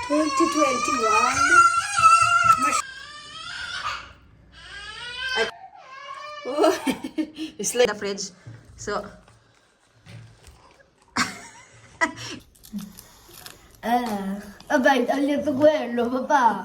2021. Oh, it's like the fridge. So, Vabbè, hai detto quello, papà.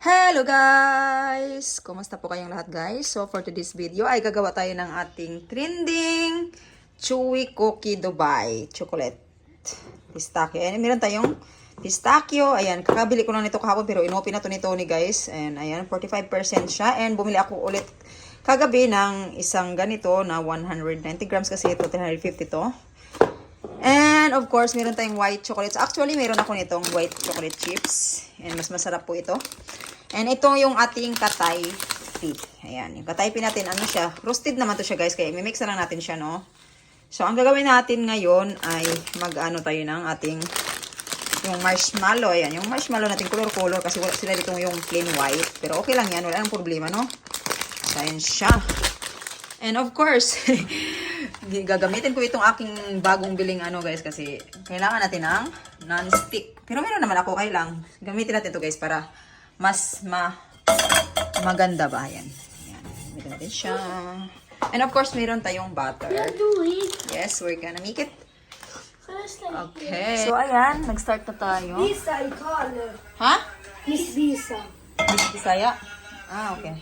hello guys! Kumusta po kayong lahat guys? So for today's video ay gagawa tayo ng ating trending chewy cookie Dubai chocolate pistachio. And meron tayong pistachio. Ayan, kakabili ko lang nito kahapon pero inopen na to ni Tony guys. And ayan, 45% siya. And bumili ako ulit kagabi ng isang ganito na 190 grams kasi ito 350 to. And of course, meron tayong white chocolates. Actually, meron ako nitong white chocolate chips. And mas masarap po ito. And ito yung ating katay tea. Ayan, yung katay tea natin, ano siya? Roasted naman to siya guys, kaya imimix na lang natin siya, no? So, ang gagawin natin ngayon ay mag-ano tayo ng ating yung marshmallow. Ayan, yung marshmallow natin color-color kasi wala sila dito yung plain white. Pero okay lang yan, wala nang problema, no? So, ayan siya. And of course, gagamitin ko itong aking bagong biling ano guys kasi kailangan natin ng non-stick. Pero meron naman ako, okay lang. Gamitin natin to guys para mas maganda ba. Ayan. Ayan. Gamitin natin siya. And of course, meron tayong butter. Yes, we're gonna make it. Okay. So, ayan. Nag-start na tayo. Visa, I call her. Ha? Miss Visa. Bisaya? Ah, okay.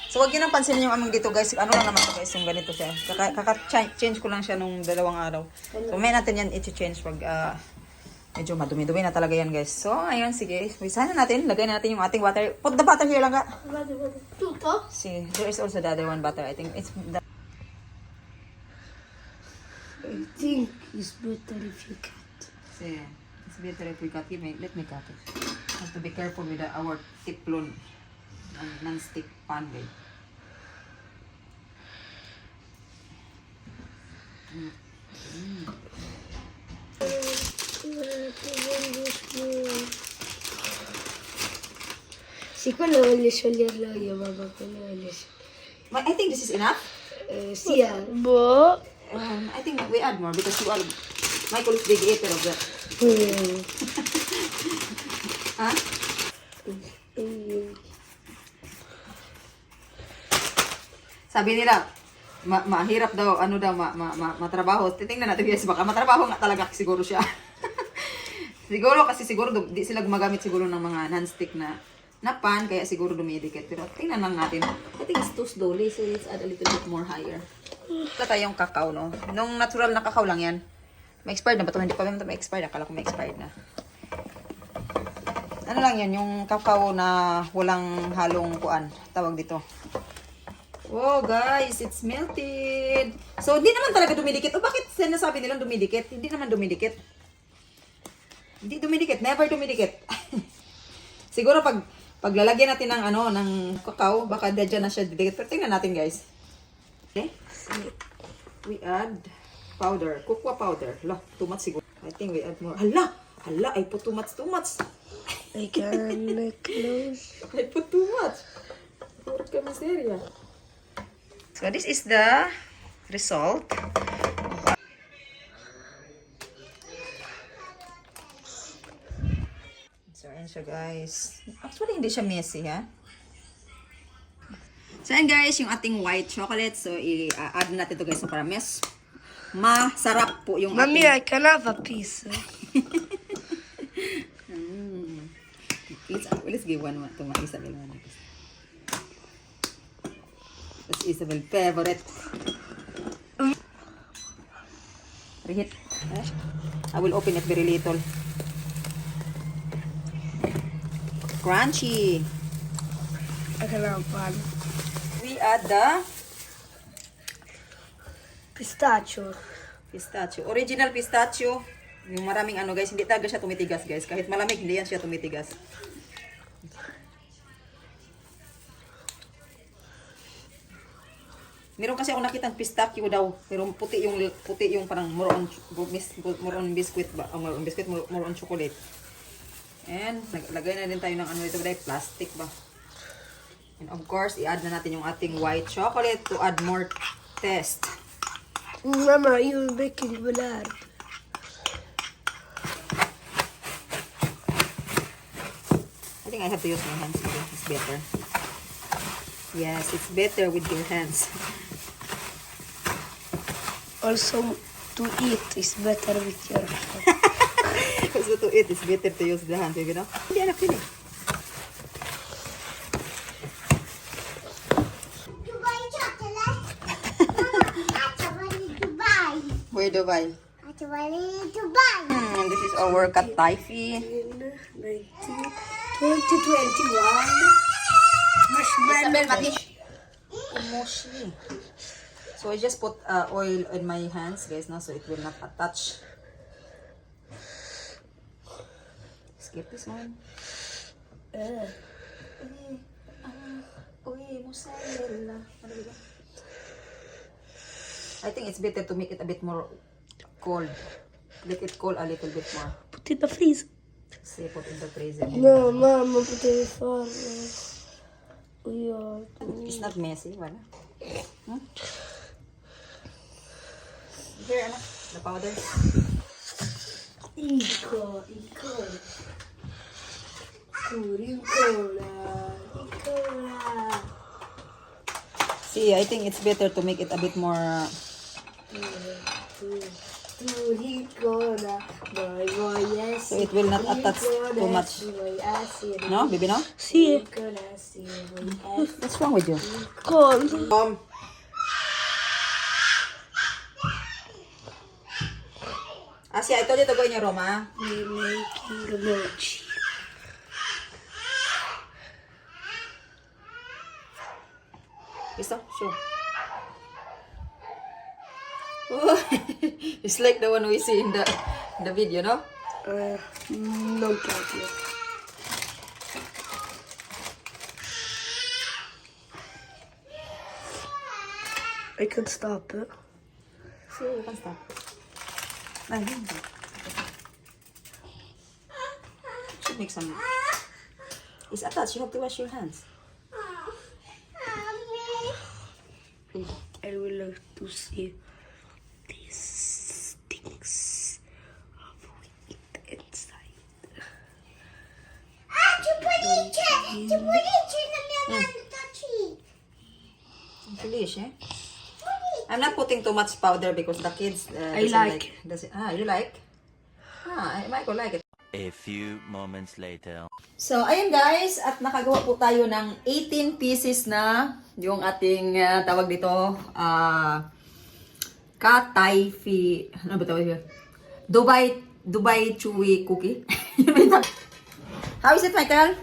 So, wag yun ang pansinin yung among dito, guys. Ano lang naman to, guys, yung ganito siya. Kaka-change ko lang siya nung 2 araw. So, may natin yan i-change pag medyo madumi-dumi na talaga yan, guys. So, ayun, sige. Sana natin. Lagay natin yung ating butter. Put the butter here lang, ka. Tutto? See, there is also the other one butter. I think it's the... I think it's better if you cut. See, it's better if we cut it. Let me cut it. Have to be careful with our teflon non-stick pan, guys. Sì, quello voglio scioglierlo io, mamma, quello voglio scioglierlo. I think this is enough. Sì, boh. I think we add more because you are Michael is big eater of that. Huh? Sabi nila, mahirap daw, ano daw, matrabaho. Titingnan natin guys, baka matrabaho nga talaga siguro siya. Siguro kasi siguro di sila gumagamit siguro ng mga non-stick na pan, kaya siguro dumidikit. Pero tingnan lang natin. I think it's too slowly, so let's add a little bit more higher. Ito tayong kakao, no? Nung natural na kakao lang yan. May expired na ba ito? Hindi pa may expired. Akala ko may expired na. Ano lang yan? Yung kakao na walang halong kuan. Tawag dito. Oh, guys, it's melted. So, hindi naman talaga dumidikit. O, bakit sinasabi nilang dumidikit? Hindi naman dumidikit. Hindi dumidikit. Never dumidikit. Siguro paglalagyan natin ng ano, ng kakao, baka dyan na siya didikit. Pero tingnan natin, guys. Okay? We add powder. Cocoa powder. Hala, too much siguro. I think we add more. Hala! Hala, I put too much. I can close. I put too much. What ka miseria? So, this is the result. So, ayan siya guys. Actually, hindi siya messy, ha? So, ayan guys, yung ating white chocolate. So, i-add natin ito guys para masarap po yung Mommy, ating... I can have a piece. Let's give one to my Isabel. That's Isabel's favorite. Reheat. I will open it very little. Crunchy. I can have one. We add the Pistachio. pistachio. Original pistachio. Yung maraming ano guys, hindi talaga siya tumitigas guys. Kahit malamig, hindi yan siya tumitigas. Meron kasi ako nakitang pistachio daw, pero puti yung parang more on biscuit ba, more on biscuit, more on chocolate. And naglagay na din tayo ng ano dito, plastic ba. And of course, i-add na natin yung ating white chocolate to add more taste. Mama, you're making blood. I think I have to use my hands again. It's better. Yes, it's better with your hands. Also, to eat is better with your hand. So to eat, it's better to use the hands, you know? Hindi, anak, hindi. Dubai chocolate. I want Dubai. Where Dubai? I want Dubai. This is our kataifi. 2021. Isabel, mati. Umushi. So I just put oil in my hands, guys, no, so it will not attach. Skip this one. Uy, mozzarella. I think it's better to make it a bit more cold. Let it cool a little bit more. Put it in the freezer. Say, put in the freezer. No, Mama, put it in the freezer. Yeah. It's not messy, wala. Hmm? Here, anak, the powder. Iko. See, I think it's better to make it a bit more. So it will not attach too much. No, baby, no? See, What's wrong with you? cold. Asia, I told you to go in your room, ah. We're making a mochi. Gusto? Show. Oh, it's like the one we see in the video, no? No problem. I can stop it. See, you can stop. Ay, hindi. Should make some. It's attached. You have to wash your hands. I would like to see these things of wheat inside. Felish, eh? I'm not putting too much powder because the kids I doesn't like. You like? Michael like it. A few moments later. So, ayun guys, at nakagawa po tayo ng 18 pieces na yung ating tawag dito, kataifi, ano ba tawag yun? Dubai chewy cookie. How is it, Michael?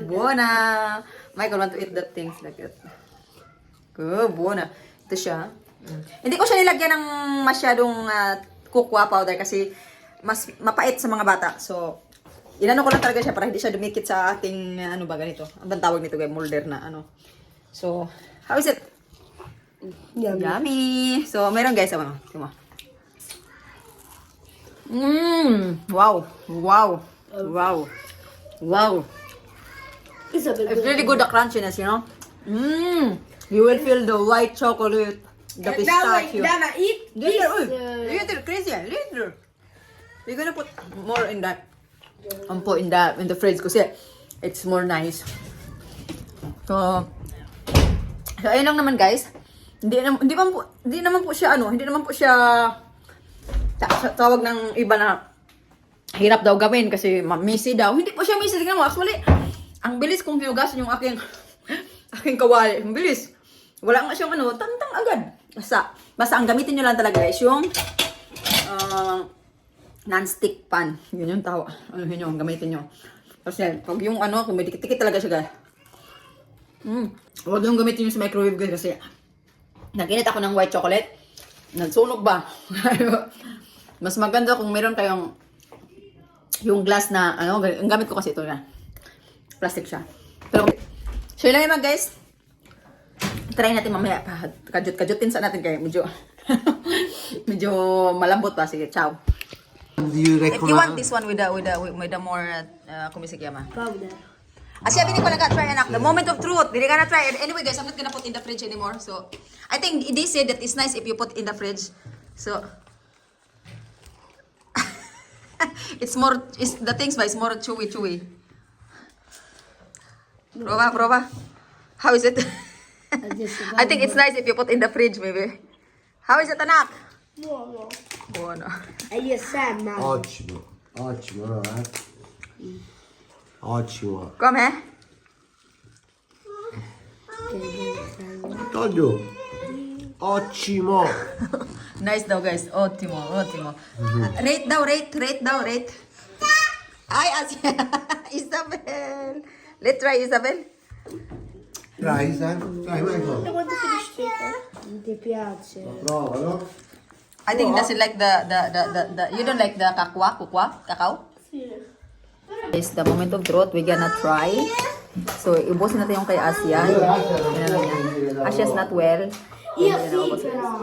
Buona. Michael want to eat that things like that. Good, buona. Ito siya. Hindi ko siya nilagyan ng masyadong cocoa powder kasi mas mapait sa mga bata. So, inano ko lang talaga siya para hindi siya dumikit sa ating, ano ba, ganito. Ang bang tawag nito, guys, molder na, ano. So, how is it? Yummy. Yummy. So, meron guys, ano, tingnan mo. Wow. Isabel, It's really good, the crunchiness, you know. You will feel the white chocolate, the pistachio. Dana, eat Little, this. little, crazy, little. We're gonna put more in that. In the fridge kasi it's more nice. So ayun lang naman guys. Hindi naman po siya tawag ng iba na hirap daw gawin kasi messy daw. Hindi po siya messy. Tingnan mo, actually, ang bilis kong hinugasan yung aking kawali. Ang bilis. Wala nga siyang tantang agad. Basta ang gamitin nyo lang talaga guys, yung non-stick pan. Yun yung tawa. Ano yun yung gamitin nyo. Kasi pag yung kung may dikit-dikit talaga siya guys. Huwag yung gamitin nyo sa microwave guys kasi naginit ako ng white chocolate. Nagsunog ba? Mas maganda kung meron kayong yung glass na, ang gamit ko kasi ito na. Plastic siya. Pero, so yun lang naman guys. Try natin mamaya. Kajut-kajutin sa natin kayo. Medyo malambot pa. Sige, ciao. Do you If you want recommend? this one with the more kumisigama. Powder. Asya, bini ko lang try anak. The moment of truth. Dili ka na try. Anyway guys, I'm not gonna put in the fridge anymore. So, I think they said that it's nice if you put in the fridge. So, the things ba, it's more chewy. Prova. How is it? I think it's nice if you put in the fridge, maybe. How is it, anak? Buono. Buono. E io Sam. Ottimo, ottimo, Ottimo. Come? Toglio. Ottimo. Nice daw, guys. Ottimo. Rate daw. Ay, Asia. Isabel. Let's try, Isabel. Dai, Sam. Dai, Michael. Non ti piace? Provalo. I think he doesn't like the you don't like the cacao? It's the moment of truth. We're gonna try. So, ibusin natin yung kay Asia. Asia's not well. Io sì, però.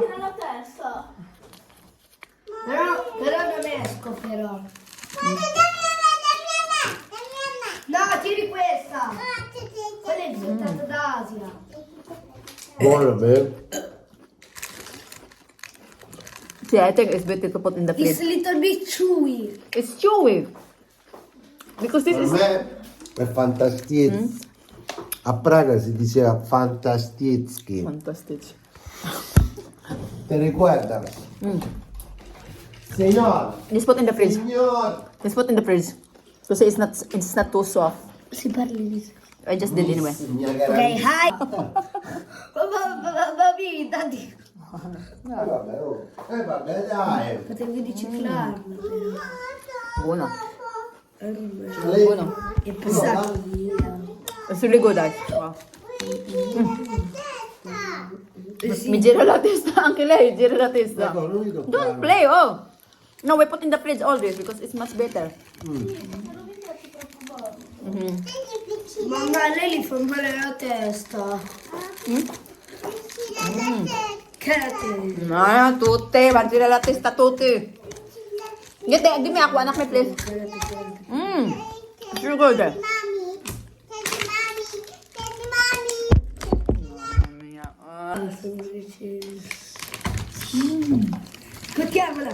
Però non esco, però. No, tiri questa. Quella è risultato da Asia. Buono, babe. Yeah, I think it's better to put in the It's fridge. a little bit chewy. It's chewy. Because this Per is... me è fantastisch. A Praga si diceva fantasticzki. Fantastic. ¿Te recuerdas? Señor, Just put in the fridge. señor. Just put in the fridge. Kasi it's not too soft. Si parli di... I just did anyway. Ok, hi. Bambini, tanti. Vabbè, dai. Potevi riciclarlo. Buono. Lei- Buono. È passato via. It's really good, guys. Wow. Mi gira la testa anche lei, gira la testa. Ecco, non mi toccare. Don't play, oh. No, we put in the fridge always because it's much better. Mamma, lei li fa male la testa. Che la testa? No, tutte, mangira la testa tutti. Give me ako, anak me, please. It's really good. Mettiamola.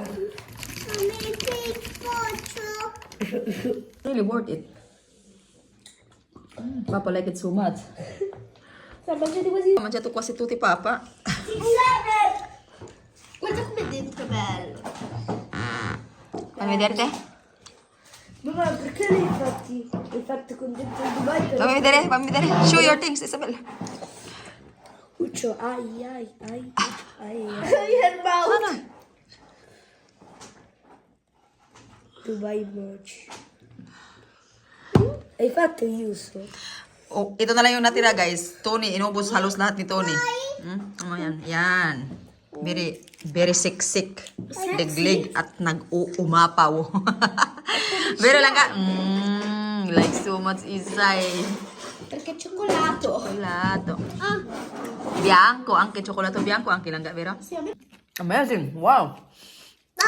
Really worth it. Papa like it so much. Mangiate così. Ho mangiato quasi tutti, Papa. Guarda come è dentro bello. Fammi vedere te. Mamma, perché l'hai fatto con dentro il Dubai? Fammi vedere. Show your things, Isabel. Uccio, ai. Your mouth. Dubai Mochi. Hai fatto yuso? Oh, ito na lang yung natira, guys. Tony, inubos halos lahat ni Tony. Ano yan? Yan. Very sick. Deglig at nag-uumapaw. Pero lang ka. Like so much Isay. Perché cioccolato. Cioccolato. Bianco, anche cioccolato bianco, anche lang ka, vero? Amazing. Wow.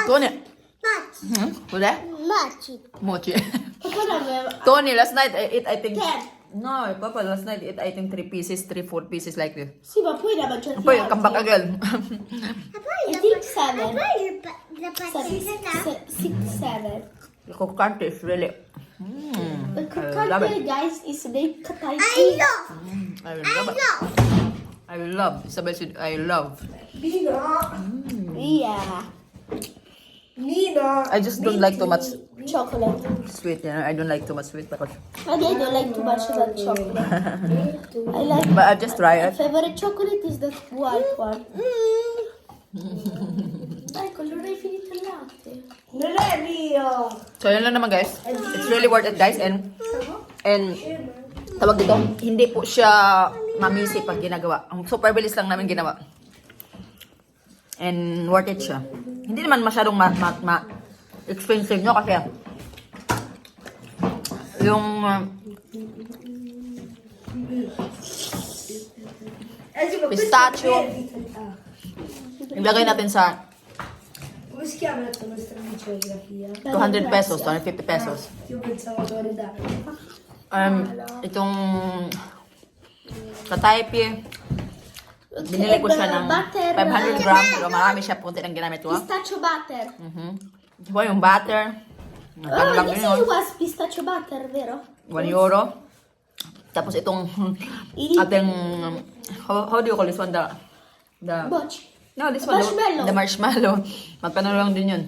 Tony. Cos'è? Mochi. Tony, last night I ate, I think... No, Papa, last night I ate, I think 4 pieces like this. Sì, ma poi la mangiate. Poi, come back again. I think 7. 6, 7. The croccante is really... The love croccante, it. guys, is made katay. I love it. I love. Isabel said, I love. Nino. Yeah. Nino. I just don't like too much Chocolate. sweet. You know? I don't like too much sweet. But I don't like too much of that chocolate. I like... I just try My it. favorite chocolate is the white one. Ecco, non hai finito il latte. Non è mio! So, yun lang naman, guys. It's really worth it, guys. And tawag dito, hindi po siya mamisi pag ginagawa. Ang super bilis lang namin ginawa. And worth it siya. Hindi naman masyadong expensive nyo kasi yung pistachio ilagay natin sa Come si chiama la nostra amica geografia? 200 pesos, 250 pesos. Io pensavo a guardare. Itong Kataypi, binili ko siya ng 500 grams, pero marami siya punti ng ginamit ko. Pistachio butter. Ito yung butter. Magkano lang This yun, was pistachio butter, vero? 1 euro. Tapos itong ating, how do you call this one? The Butch. no, this one, Marshmallow. the marshmallow. Magkano lang din yun.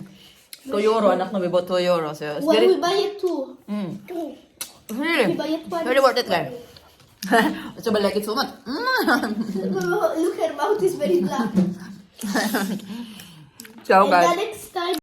2 euro, anak na, we bought 2 euro. So, it's Well, very, we buy it too. really, We buy it twice. very worth it, guys. So, I like it so much. Look, her mouth is very black. So, And guys. the next time.